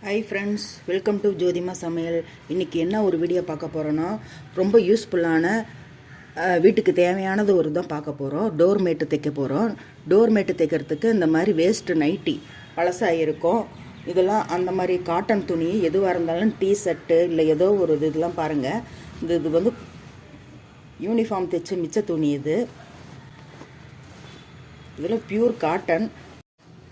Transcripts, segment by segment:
Hi friends, welcome to ஜோதிமா சமையல். இன்றைக்கி என்ன ஒரு வீடியோ பார்க்க போகிறோன்னா, ரொம்ப யூஸ்ஃபுல்லான வீட்டுக்கு தேவையானது ஒரு தான் பார்க்க போகிறோம். டோர் மேட்டு தைக்க போகிறோம். டோர் மேட்டு தைக்கிறதுக்கு இந்த மாதிரி வேஸ்ட்டு நைட்டி பழசாக இருக்கும். இதெல்லாம் அந்த மாதிரி காட்டன் துணி எதுவாக இருந்தாலும் டிஷர்ட்டு இல்லை ஏதோ ஒரு இதெல்லாம் பாருங்கள். இது வந்து யூனிஃபார்ம் தைச்ச மிச்ச துணி. இதில் பியூர் காட்டன்.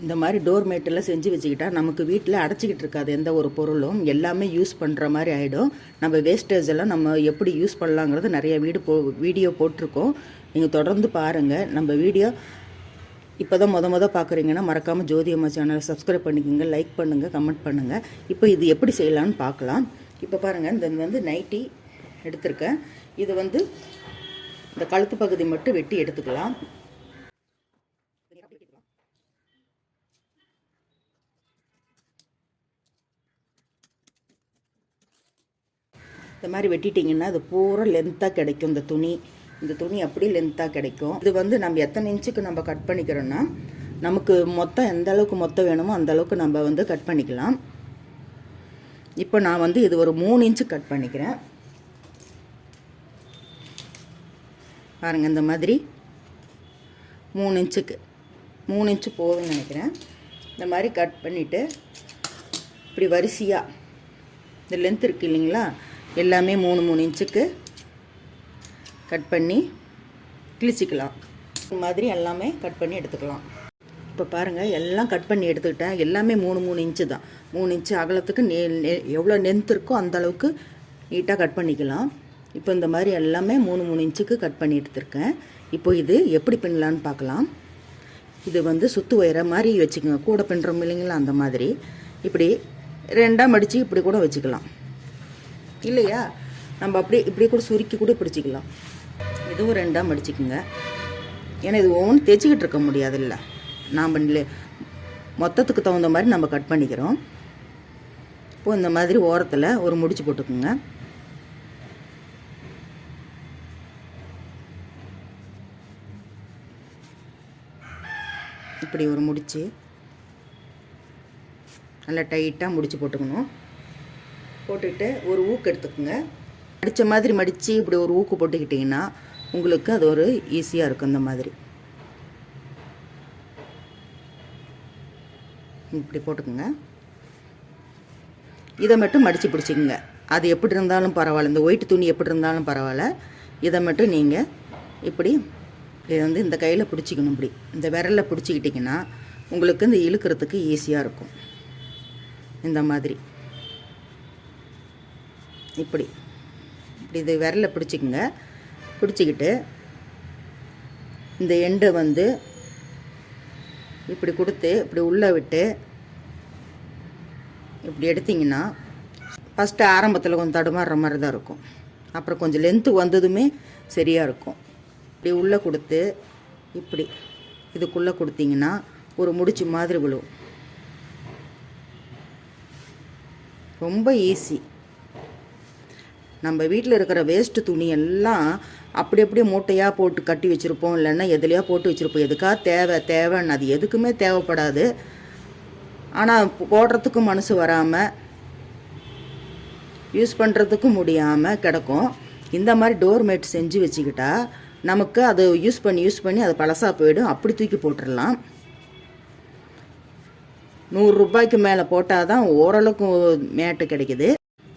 இந்த மாதிரி டோர் மேட்டெல்லாம் செஞ்சு வச்சுக்கிட்டா நமக்கு வீட்டில் அடைச்சிக்கிட்டு இருக்காது. எந்த ஒரு பொருளும் எல்லாமே யூஸ் பண்ணுற மாதிரி ஆகிடும். நம்ம வேஸ்டேஜ் எல்லாம் நம்ம எப்படி யூஸ் பண்ணலாங்கிறது நிறைய வீடியோ போட்டிருக்கோம். நீங்கள் தொடர்ந்து பாருங்கள். நம்ம வீடியோ இப்போ தான் மொத பார்க்குறீங்கன்னா மறக்காமல் ஜோதி அம்மா சேனலை சப்ஸ்கிரைப் பண்ணிக்கோங்க, லைக் பண்ணுங்கள், கமெண்ட் பண்ணுங்கள். இப்போ இது எப்படி செய்யலான்னு பார்க்கலாம். இப்போ பாருங்கள், இந்த வந்து நைட்டி எடுத்திருக்கேன். இது வந்து இந்த கழுத்து பகுதி மட்டும் வெட்டி எடுத்துக்கலாம். இந்த மாதிரி வெட்டிட்டிங்கன்னா அது பூரா லென்த்தாக கிடைக்கும். இந்த துணி அப்படியே லென்த்தாக கிடைக்கும். இது வந்து நம்ம எத்தனை இன்ச்சுக்கு நம்ம கட் பண்ணிக்கிறோன்னா, நமக்கு மொத்தம் எந்த அளவுக்கு மொத்தம் வேணுமோ அந்த அளவுக்கு நம்ம வந்து கட் பண்ணிக்கலாம். இப்போ நான் வந்து இது ஒரு 3 இன்ச்சு கட் பண்ணிக்கிறேன். பாருங்கள், இந்த மாதிரி 3 இன்ச்சு போதும்னு நினைக்கிறேன். இந்த மாதிரி கட் பண்ணிவிட்டு இப்படி வரிசையாக இந்த லென்த் இருக்குது இல்லைங்களா, எல்லாமே 3 இன்ச்சுக்கு கட் பண்ணி கிழிச்சிக்கலாம். இந்த மாதிரி எல்லாமே கட் பண்ணி எடுத்துக்கலாம். இப்போ பாருங்கள், எல்லாம் கட் பண்ணி எடுத்துக்கிட்டேன். எல்லாமே 3 இன்ச்சு தான். 3 இன்ச்சு அகலத்துக்கு எவ்வளோ லென்த் இருக்கோ அந்த அளவுக்கு நீட்டாக கட் பண்ணிக்கலாம். இப்போ இந்த மாதிரி எல்லாமே 3 இன்ச்சுக்கு கட் பண்ணி எடுத்துருக்கேன். இப்போ இது எப்படி பின்னலான்னு பார்க்கலாம். இது வந்து சுற்று வயிற மாதிரி வச்சுக்கோங்க. கூட பின்னுறோம் இல்லைங்களா, அந்த மாதிரி இப்படி 2ஆக மடித்து இப்படி கூட வச்சுக்கலாம். இல்லையா, நம்ம இப்படி கூட சுருக்கி கூட பிடிச்சிக்கலாம். இதுவும் 2ஆக மடிச்சுக்குங்க. ஏன்னா இது ஒவ்வொன்றும் தைச்சிக்கிட்டு இருக்க முடியாது. இல்லை, நாம் மொத்தத்துக்கு தகுந்த மாதிரி நம்ம கட் பண்ணிக்கிறோம். இப்போது இந்த மாதிரி ஓரத்தில் ஒரு முடிச்சு போட்டுக்குங்க. இப்படி ஒரு முடிச்சு நல்லா டைட்டாக முடிச்சு போட்டுக்கணும். போட்டுக்கிட்டு ஒரு ஊக்கு எடுத்துக்கோங்க. மடித்த மாதிரி மடித்து இப்படி ஒரு ஊக்கு போட்டுக்கிட்டிங்கன்னா உங்களுக்கு அது ஒரு ஈஸியாக இருக்கும். இந்த மாதிரி இப்படி போட்டுக்கோங்க. இதை மட்டும் மடித்து பிடிச்சிக்கோங்க. அது எப்படி இருந்தாலும் பரவாயில்ல, இந்த ஒயிட் துணி எப்படி இருந்தாலும் பரவாயில்ல. இதை மட்டும் நீங்கள் இப்படி வந்து இந்த கையில் பிடிச்சிக்கணும். இப்படி இந்த விரலில் பிடிச்சிக்கிட்டிங்கன்னா உங்களுக்கு இந்த இழுக்கிறதுக்கு ஈஸியாக இருக்கும். இந்த மாதிரி இப்படி இது விரலில் பிடிச்சிக்கங்க. பிடிச்சிக்கிட்டு இந்த எண்டை வந்து இப்படி கொடுத்து இப்படி உள்ளே விட்டு இப்படி எடுத்திங்கன்னா ஃபஸ்ட்டு ஆரம்பத்தில் கொஞ்சம் தடுமாறுற மாதிரி தான் இருக்கும். அப்புறம் கொஞ்சம் லென்த்து வந்ததுமே சரியாக இருக்கும். இப்படி உள்ளே கொடுத்து இப்படி இதுக்குள்ளே கொடுத்தீங்கன்னா ஒரு முடிச்சு மாதிரி விழுவும். ரொம்ப ஈஸி. நம்ம வீட்டில் இருக்கிற வேஸ்ட்டு துணி எல்லாம் அப்படியே மூட்டையாக போட்டு கட்டி வச்சுருப்போம், இல்லைன்னா எதுலையா போட்டு வச்சுருப்போம். எதுக்காக தேவைன்னு அது எதுக்குமே தேவைப்படாது. ஆனால் போடுறதுக்கும் மனசு வராமல் யூஸ் பண்ணுறதுக்கும் முடியாமல் கிடக்கும். இந்த மாதிரி டோர் மேட் செஞ்சு வச்சுக்கிட்டா நமக்கு அது யூஸ் பண்ணி அது பழசாக போயிடும். அப்படி தூக்கி போட்டுடலாம். 100 ரூபாய்க்கு மேலே போட்டால் தான் ஓரளவுக்கு மேட்டு கிடைக்கிது.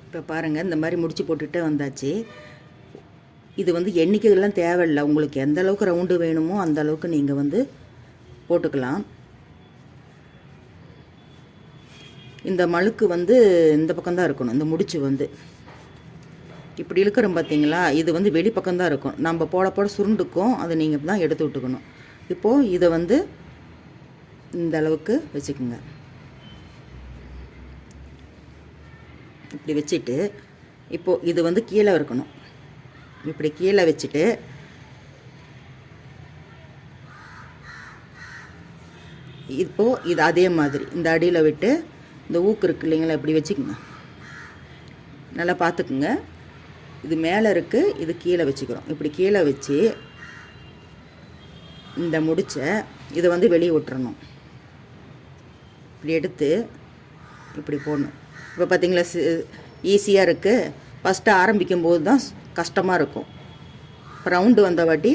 இப்போ பாருங்கள், இந்த மாதிரி முடிச்சு போட்டுகிட்டே வந்தாச்சு. இது வந்து எண்ணிக்கைகள்லாம் தேவையில்லை. உங்களுக்கு எந்த அளவுக்கு ரவுண்டு வேணுமோ அந்த அளவுக்கு நீங்கள் வந்து போட்டுக்கலாம். இந்த மழுக்கு வந்து இந்த பக்கம்தான் இருக்கணும். இந்த முடிச்சு வந்து இப்படி இழுக்கிறோம் பார்த்தீங்களா, இது வந்து வெளிப்பக்கம்தான் இருக்கும். நம்ம போட சுருண்டுக்கும். அதை நீங்கள் தான் எடுத்து விட்டுக்கணும். இப்போது இதை வந்து இந்த அளவுக்கு வச்சுக்கோங்க. இப்படி வச்சுட்டு இப்போது இது வந்து கீழே இருக்கணும். இப்படி கீழே வச்சுட்டு இப்போது இது அதே மாதிரி இந்த அடியில் விட்டு இந்த ஊக்கு இருக்கு இல்லைங்களா, இப்படி வச்சுக்கோங்க. நல்லா பார்த்துக்குங்க. இது மேலே இருக்குது, இது கீழே வச்சுக்கிறோம். இப்படி கீழே வச்சு இந்த முடிச்ச இதை வந்து வெளியே விட்டுறணும். இப்படி எடுத்து இப்படி போடணும். இப்போ பார்த்திங்களா ஈஸியாக இருக்குது. ஃபஸ்ட்டு ஆரம்பிக்கும் போது தான் கஷ்டமாக இருக்கும். ரவுண்டு வந்த வாட்டி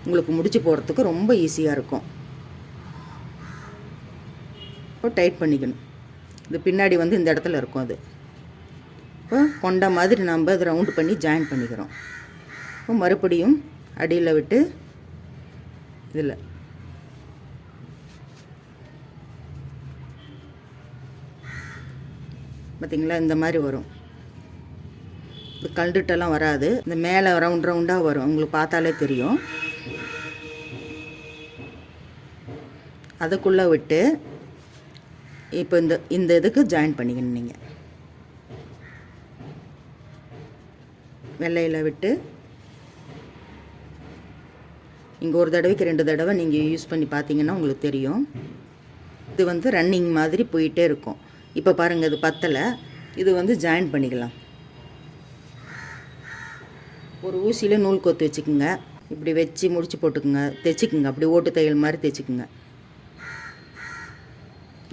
உங்களுக்கு முடிச்சு போடுறதுக்கு ரொம்ப ஈஸியாக இருக்கும். இப்போ டைட் பண்ணிக்கணும். இது பின்னாடி வந்து இந்த இடத்துல இருக்கும். அது இப்போ கொண்ட மாதிரி நம்ம அதை ரவுண்டு பண்ணி ஜாயின் பண்ணிக்கிறோம். இப்போ மறுபடியும் அடியில் விட்டு இதில் பார்த்திங்களா இந்த மாதிரி வரும். இது கல்டுட்டெல்லாம் வராது. இந்த மேலே ரவுண்ட் ரவுண்டாக வரும். உங்களுக்கு பார்த்தாலே தெரியும். அதுக்குள்ளே விட்டு இப்போ இந்த இதுக்கு ஜாயின் பண்ணிக்கணும். நீங்கள் வெள்ளையில் விட்டு இங்கே ஒரு தடவைக்கு 2 தடவை நீங்கள் யூஸ் பண்ணி பார்த்தீங்கன்னா உங்களுக்கு தெரியும். இது வந்து ரன்னிங் மாதிரி போயிட்டே இருக்கும். இப்போ பாருங்கள், இது பத்தலை. இது வந்து ஜாயின் பண்ணிக்கலாம். ஒரு ஊசியில் நூல் கோத்து வச்சுக்குங்க. இப்படி வச்சு முடிச்சு போட்டுக்குங்க, தைச்சிக்குங்க. அப்படி ஓட்டு தையல் மாதிரி தைச்சிக்குங்க.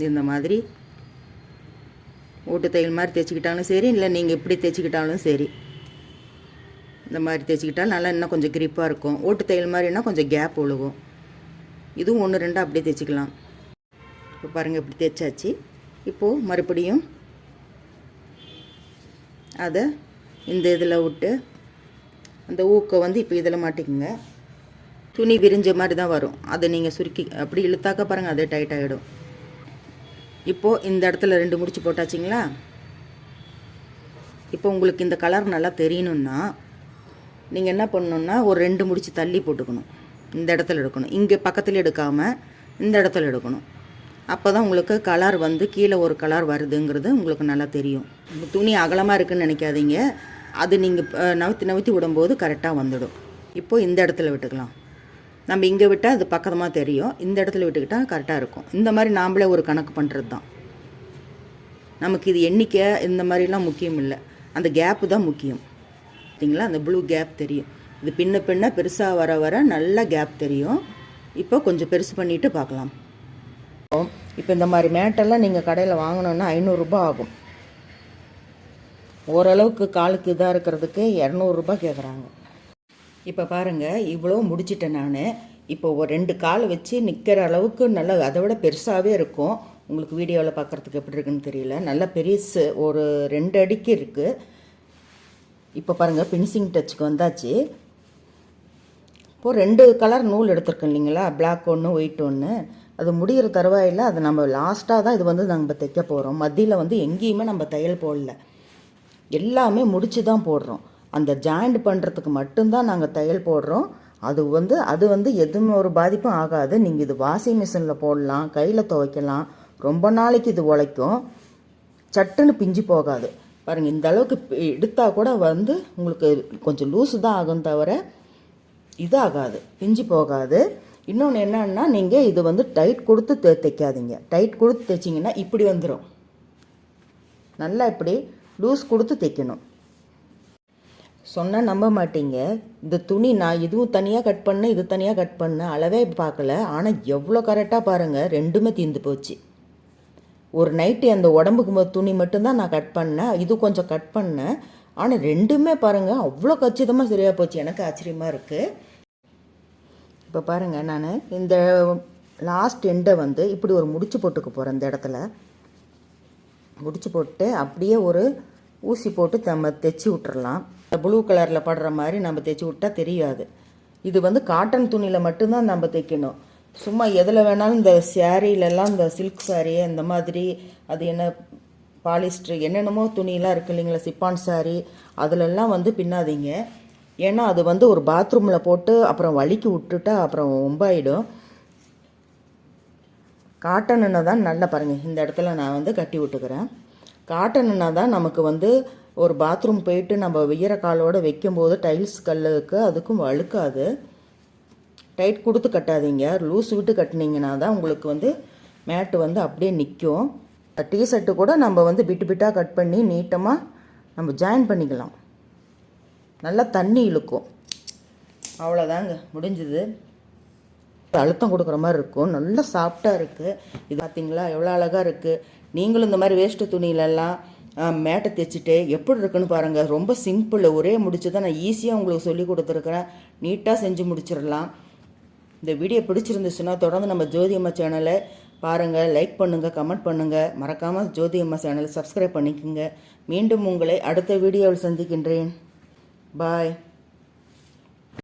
இந்த மாதிரி ஓட்டு தையல் மாதிரி தைச்சிக்கிட்டாலும் சரி, இல்லை நீங்கள் இப்படி தைச்சிக்கிட்டாலும் சரி. இந்த மாதிரி தைச்சிக்கிட்டாலும் நல்லா இன்னும் கொஞ்சம் கிரிப்பாக இருக்கும். ஓட்டு தையல் மாதிரினா கொஞ்சம் கேப் ஒழுகும். இதுவும் 1 2 அப்படியே தைச்சிக்கலாம். இப்போ பாருங்கள், இப்படி தைச்சாச்சு. இப்போது மறுபடியும் அதை இந்த இதில் விட்டு அந்த ஊக்கை வந்து இப்போ இதில் மாட்டிக்குங்க. துணி விரிஞ்ச மாதிரி தான் வரும். அதை நீங்கள் சுருக்கி அப்படி இழுத்தாக்க பாருங்கள், அதே டைட் ஆகிடும். இப்போது இந்த இடத்துல 2 முடிச்சு போட்டாச்சிங்களா? இப்போ உங்களுக்கு இந்த கலர் நல்லா தெரியணுன்னா நீங்கள் என்ன பண்ணணுன்னா ஒரு 2 முடிச்சு தள்ளி போட்டுக்கணும். இந்த இடத்துல எடுக்கணும். இங்கே பக்கத்தில் எடுக்காமல் இந்த இடத்துல எடுக்கணும். அப்போ தான் உங்களுக்கு கலர் வந்து கீழே ஒரு கலர் வருதுங்கிறது உங்களுக்கு நல்லா தெரியும். துணி அகலமாக இருக்குதுன்னு நினைக்காதீங்க. அது நீங்கள் நவுத்தி விடும்போது கரெக்டாக வந்துடும். இப்போது இந்த இடத்துல விட்டுக்கலாம். நம்ம இங்கே விட்டால் அது பக்கமாக தெரியும். இந்த இடத்துல விட்டுக்கிட்டால் கரெக்டாக இருக்கும். இந்த மாதிரி நாம்ளே ஒரு கணக்கு பண்ணுறது தான். நமக்கு இது எண்ணிக்கை இந்த மாதிரிலாம் முக்கியம் இல்லை. அந்த கேப்பு தான் முக்கியம். பார்த்தீங்களா, அந்த ப்ளூ கேப் தெரியும். இது பின்ன பெருசாக வர வர நல்ல கேப் தெரியும். இப்போ கொஞ்சம் பெருசு பண்ணிவிட்டு பார்க்கலாம். இப்போ இந்த மாதிரி மேட்டெல்லாம் நீங்கள் கடையில் வாங்கணுன்னா 500 ரூபாய் ஆகும். ஓரளவுக்கு காலுக்கு இதாக இருக்கிறதுக்கு 200 ரூபாய் கேட்குறாங்க. இப்போ பாருங்கள், இவ்வளோ முடிச்சிட்டேன் நான். இப்போ ஒரு 2 கால் வச்சு நிற்கிற அளவுக்கு நல்லா அதை விட பெருசாகவே இருக்கும். உங்களுக்கு வீடியோவில் பார்க்குறதுக்கு எப்படி இருக்குன்னு தெரியல. நல்லா பெருசு, ஒரு 2 அடிக்கு இருக்குது. இப்போ பாருங்கள், ஃபினிஷிங் டச்சுக்கு வந்தாச்சு. இப்போது 2 கலர் நூல் எடுத்துருக்கோம் இல்லைங்களா, பிளாக் ஒன்று ஒயிட் ஒன்று. அது முடிகிற தருவாயில் அது நம்ம லாஸ்ட்டாக தான் இது வந்து நம்ம தைக்க போகிறோம். மத்தியில் வந்து எங்கேயுமே நம்ம தையல் போடல, எல்லாமே முடிச்சு தான் போடுறோம். அந்த ஜாயிண்ட் பண்ணுறதுக்கு மட்டும்தான் நாங்கள் தையல் போடுறோம். அது வந்து எதுவுமே ஒரு பாதிப்பும் ஆகாது. நீங்கள் இது வாஷிங் மிஷினில் போடலாம், கையில் துவைக்கலாம். ரொம்ப நாளைக்கு இது உழைக்கும். சட்டுன்னு பிஞ்சு போகாது. பாருங்கள், இந்த அளவுக்கு எடுத்தால் கூட வந்து உங்களுக்கு கொஞ்சம் லூஸு தான் ஆகும், தவிர இதாகாது, பிஞ்சு போகாது. இன்னொன்று என்னன்னா, நீங்கள் இது வந்து டைட் கொடுத்து தைக்காதீங்க. டைட் கொடுத்து தைச்சிங்கன்னா இப்படி வந்துடும். நல்லா இப்படி லூஸ் கொடுத்து தைக்கணும். சொன்னால் நம்ப மாட்டீங்க. இந்த துணி நான் இதுவும் தனியாக கட் பண்ணேன், இது தனியாக கட் பண்ணேன், அளவே பார்க்கல. ஆனால் எவ்வளோ கரெக்டாக பாருங்கள், 2மே தீர்ந்து போச்சு. ஒரு நைட்டு அந்த உடம்புக்கு துணி மட்டும்தான் நான் கட் பண்ணேன், இது கொஞ்சம் கட் பண்ணேன். ஆனால் 2மே பாருங்கள் அவ்வளோ கச்சிதமாக சரியாக போச்சு. எனக்கு ஆச்சரியமாக இருக்குது. இப்போ பாருங்கள், நான் இந்த லாஸ்ட் எண்டை வந்து இப்படி ஒரு முடிச்சு போட்டுக்க போகிறேன். இந்த இடத்துல முடிச்சு போட்டு அப்படியே ஒரு ஊசி போட்டு நம்ம தைச்சி விட்டுறலாம். ப்ளூ கலரில் படுற மாதிரி நம்ம தைச்சி விட்டால் தெரியாது. இது வந்து காட்டன் துணியில் மட்டும்தான் நம்ம தைக்கணும். சும்மா எதில் வேணாலும், இந்த சேரீலெல்லாம், இந்த சில்க் சாரீ இந்த மாதிரி, அது என்ன பாலிஸ்டர் என்னென்னமோ துணியெலாம் இருக்குது இல்லைங்களா, சிப்பான் சாரீ, அதிலெல்லாம் வந்து பின்னாதீங்க. ஏன்னா அது வந்து ஒரு பாத்ரூமில் போட்டு அப்புறம் வலிக்கு விட்டுட்டா அப்புறம் ஒம்பாயிடும். காட்டனுன்னா தான் நல்லா பாருங்கள், இந்த இடத்துல நான் வந்து கட்டி விட்டுக்கிறேன். காட்டனுன்னா தான் நமக்கு வந்து ஒரு பாத்ரூம் போயிட்டு நம்ம வெய்யற காலோடு வைக்கும்போது டைல்ஸ் கல்லுக்கு அதுக்கும் வழுக்காது. டைட் கொடுத்து கட்டாதீங்க, லூஸ் விட்டு கட்டினீங்கன்னா தான் உங்களுக்கு வந்து மேட்டு வந்து அப்படியே நிற்கும். டிஷர்ட்டு கூட நம்ம வந்து பிட்டாக கட் பண்ணி நீட்டமாக நம்ம ஜாயின் பண்ணிக்கலாம். நல்லா தண்ணி இழுக்கும். அவ்வளோதாங்க, முடிஞ்சுது. அழுத்தம் கொடுக்குற மாதிரி இருக்கும். நல்லா சாஃப்டாக இருக்குது. இது பார்த்தீங்களா எவ்வளோ அழகாக இருக்குது. நீங்களும் இந்த மாதிரி வேஸ்ட்டு துணியிலெல்லாம் மேட்டை தைச்சிட்டு எப்படி இருக்குன்னு பாருங்கள். ரொம்ப சிம்பிள், ஒரே முடிச்சு தான் நான் ஈஸியாக உங்களுக்கு சொல்லி கொடுத்துருக்குறேன். நீட்டாக செஞ்சு முடிச்சிடலாம். இந்த வீடியோ பிடிச்சிருந்துச்சுன்னா தொடர்ந்து நம்ம ஜோதி அம்மா சேனலை பாருங்கள், லைக் பண்ணுங்கள், கமெண்ட் பண்ணுங்கள். மறக்காமல் ஜோதி அம்மா சேனலை சப்ஸ்கிரைப் பண்ணிக்கோங்க. மீண்டும் உங்களை அடுத்த வீடியோவில் சந்திக்கின்றேன். பாய்.